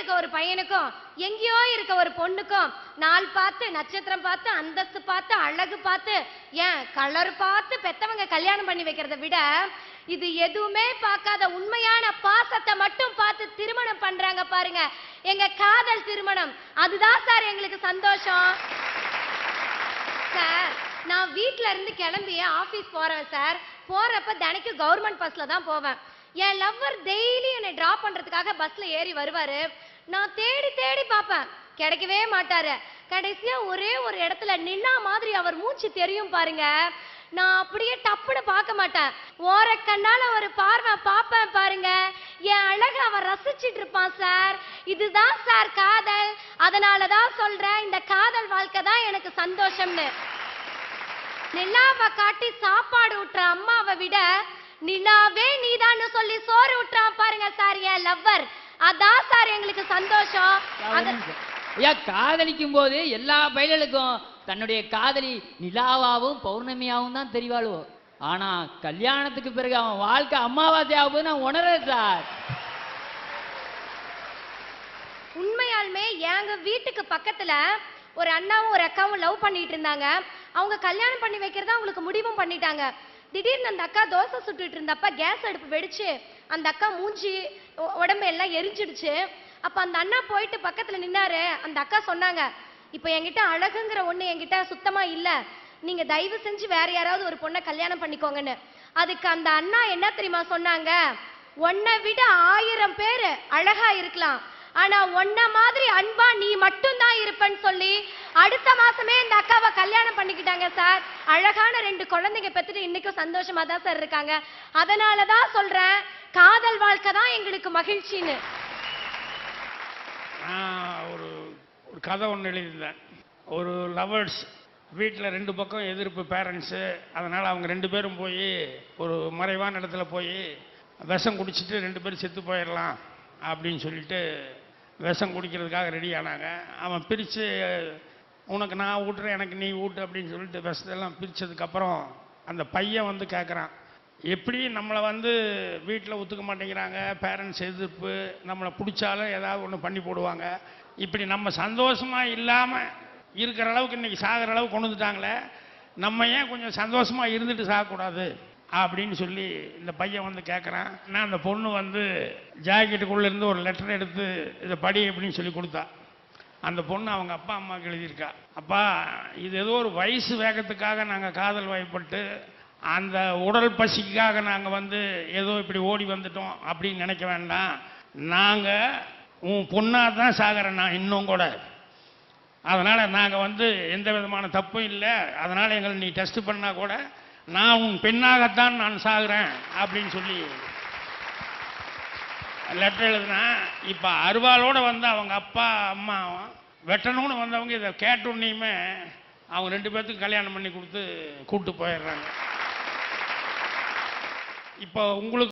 இருக்க ஒரு பையனுக்கும் எங்கேயோ இருக்க ஒரு பொண்ணுக்கும் நாள் பார்த்து நட்சத்திரம் பார்த்து அந்தஸ்து பார்த்து அழகு பார்த்து ஏன் கலர் பார்த்து பெத்தவங்க கல்யாணம் பண்ணி வைக்கிறத விட இது எதுவுமே பார்க்காத உண்மையான பாசத்தை மட்டும் பார்த்து திருமணம் பண்றாங்க பாருங்க, எங்க காதல் திருமணம். அதுதான் சார் எங்களுக்கு சந்தோஷம். சார் நான் வீட்ல இருந்து கிளம்பி ஆபீஸ் போறேன் சார். போறப்ப தினைக்கும் கவர்மெண்ட் பஸ்ல தான் போவேன். என் லவ்வர் டெய்லி என்னை டிராப் பண்றதுக்காக பஸ்ல ஏறி வருவாரு. நான் தேடி தேடி பார்ப்பேன், கிடைக்கவே மாட்டாரு. கடைசியா ஒரே ஒரு இடத்துல நின்னா மாதிரி அவர் மூச்சு தெரியும் பாருங்க. நான் அப்படியே டப்புன்னு பார்க்க மாட்டேன், ஓர கண்ணால ஒரு பார்வை பார்ப்பேன் பாருங்க. என் அழக அவன் ரசிச்சிட்டு இருப்பான் சார். இதுதான் சார் காதல். அதனாலதான் சொல்றேன், இந்த காதல் வாழ்க்கை தான் எனக்கு சந்தோஷம்னு. நிலாவை காட்டி சாப்பாடு ஊட்டுற அம்மாவை விட நிலாவே நீதான்னு சொல்லி சோறு ஊட்டுறான் பாருங்க சார் என் லவ்வர். அதான் சார் எங்களுக்கு சந்தோஷம். காதலிக்கும் போது எல்லா பையலுக்கும் தன்னுடைய காதலி நிலாவாவும் பௌர்ணமியாவும் தான் தெரிவாளோ. ஆனா கல்யாணத்துக்கு பிறகு அவன் வாழ்க்கை அம்மாவாசையாவது நான் உணர்றேன் சார். உண்மையாலுமே எங்க வீட்டுக்கு பக்கத்துல ஒரு அண்ணாவும் ஒரு அக்காவும் லவ் பண்ணிட்டு இருந்தாங்க. அவங்க கல்யாணம் பண்ணி வைக்கிறதா அவங்களுக்கு முடிவும் பண்ணிட்டாங்க. திடீர்னு அந்த அக்கா தோசை சுட்டுட்டு இருந்தப்ப கேஸ் அடுப்பு வெடிச்சு அந்த அக்கா மூஞ்சி உடம்பு எல்லாம் எரிஞ்சிடுச்சு. அப்ப அந்த அண்ணா போயிட்டு பக்கத்துல நின்னாரு. அந்த அக்கா சொன்னாங்க, இப்ப என்கிட்ட அழகுங்கிற ஒண்ணு என்கிட்ட சுத்தமா இல்ல, நீங்க தயவு செஞ்சு வேற யாராவது ஒரு பொண்ணை கல்யாணம் பண்ணிக்கோங்கன்னு. அதுக்கு அந்த அண்ணா என்ன தெரியுமா சொன்னாங்க, உன்னை விட 1000 பேரு அழகா இருக்கலாம், ஆனா உன்ன மாதிரி அன்பா நீ மட்டும் தான் இருப்பன்னு சொல்லி அடுத்த மாசமே இந்த அக்காவை கல்யாணம் பண்ணிக்கிட்டாங்க சார். அழகான 2 குழந்தைங்க பெற்றுட்டு இன்னைக்கும் சந்தோஷமா தான் சார் இருக்காங்க. அதனாலதான் சொல்றேன், காதல் வாழ்க்கை தான் எங்களுக்கு மகிழ்ச்சின்னு. ஒரு கதை ஒன்று எழுதியிருந்தேன். ஒரு லவர்ஸ் வீட்டில் 2 பக்கம் எதிர்ப்பு பேரண்ட்ஸு. அதனால் அவங்க 2 பேரும் போய் ஒரு மறைவான இடத்துல போய் விஷம் குடிச்சிட்டு 2 பேரும் செத்து போயிடலாம் அப்படின்னு சொல்லிட்டு விஷம் குடிக்கிறதுக்காக ரெடி ஆனாங்க. அவன் பிரித்து உனக்கு நான் ஊட்டுறேன் எனக்கு நீ ஊட்டு அப்படின்னு சொல்லிட்டு விஷத்தெல்லாம் பிரித்ததுக்கப்புறம் அந்த பையன் வந்து கேட்குறான், எப்படி நம்மளை வந்து வீட்டில் ஒத்துக்க மாட்டேங்கிறாங்க, பேரண்ட்ஸ் எதிர்ப்பு, நம்மளை பிடிச்சாலும் ஏதாவது ஒன்று பண்ணி போடுவாங்க, இப்படி நம்ம சந்தோஷமாக இல்லாமல் இருக்கிற அளவுக்கு இன்றைக்கி சாகிற அளவுக்கு கொண்டு வந்துட்டாங்களே, நம்ம ஏன் கொஞ்சம் சந்தோஷமாக இருந்துட்டு சாகக்கூடாது அப்படின்னு சொல்லி இந்த பையன் வந்து கேட்குறான். நான் அந்த பொண்ணு வந்து ஜாக்கெட்டுக்குள்ளேருந்து ஒரு லெட்டர் எடுத்து இதை படி அப்படின்னு சொல்லி கொடுத்தா. அந்த பொண்ணு அவங்க அப்பா அம்மாவுக்கு எழுதியிருக்கா, அப்பா இது ஏதோ ஒரு வயசு வேகத்துக்காக நாங்கள் காதல் வயப்பட்டு அந்த உடல் பசிக்காக நாங்கள் வந்து ஏதோ இப்படி ஓடி வந்துட்டோம் அப்படின்னு நினைக்க வேண்டாம். நாங்கள் உன் பொண்ணாக தான் சாகிறேன் நான் இன்னும் கூட. அதனால் நாங்கள் வந்து எந்த விதமான தப்பும் இல்லை. அதனால் எங்களை நீ டெஸ்ட் பண்ணால் கூட நான் உன் பெண்ணாகத்தான் நான் சாகிறேன் அப்படின்னு சொல்லி லெட்டர் எழுதுனா. இப்போ அருவாளோடு வந்து அவங்க அப்பா அம்மா வெட்டணும்னு வந்தவங்க இதை கேட்டோன்னையுமே அவங்க 2 பேர்த்துக்கு கல்யாணம் பண்ணி கொடுத்து கூப்பிட்டு போயிடுறாங்க. இப்போ உங்களுக்கு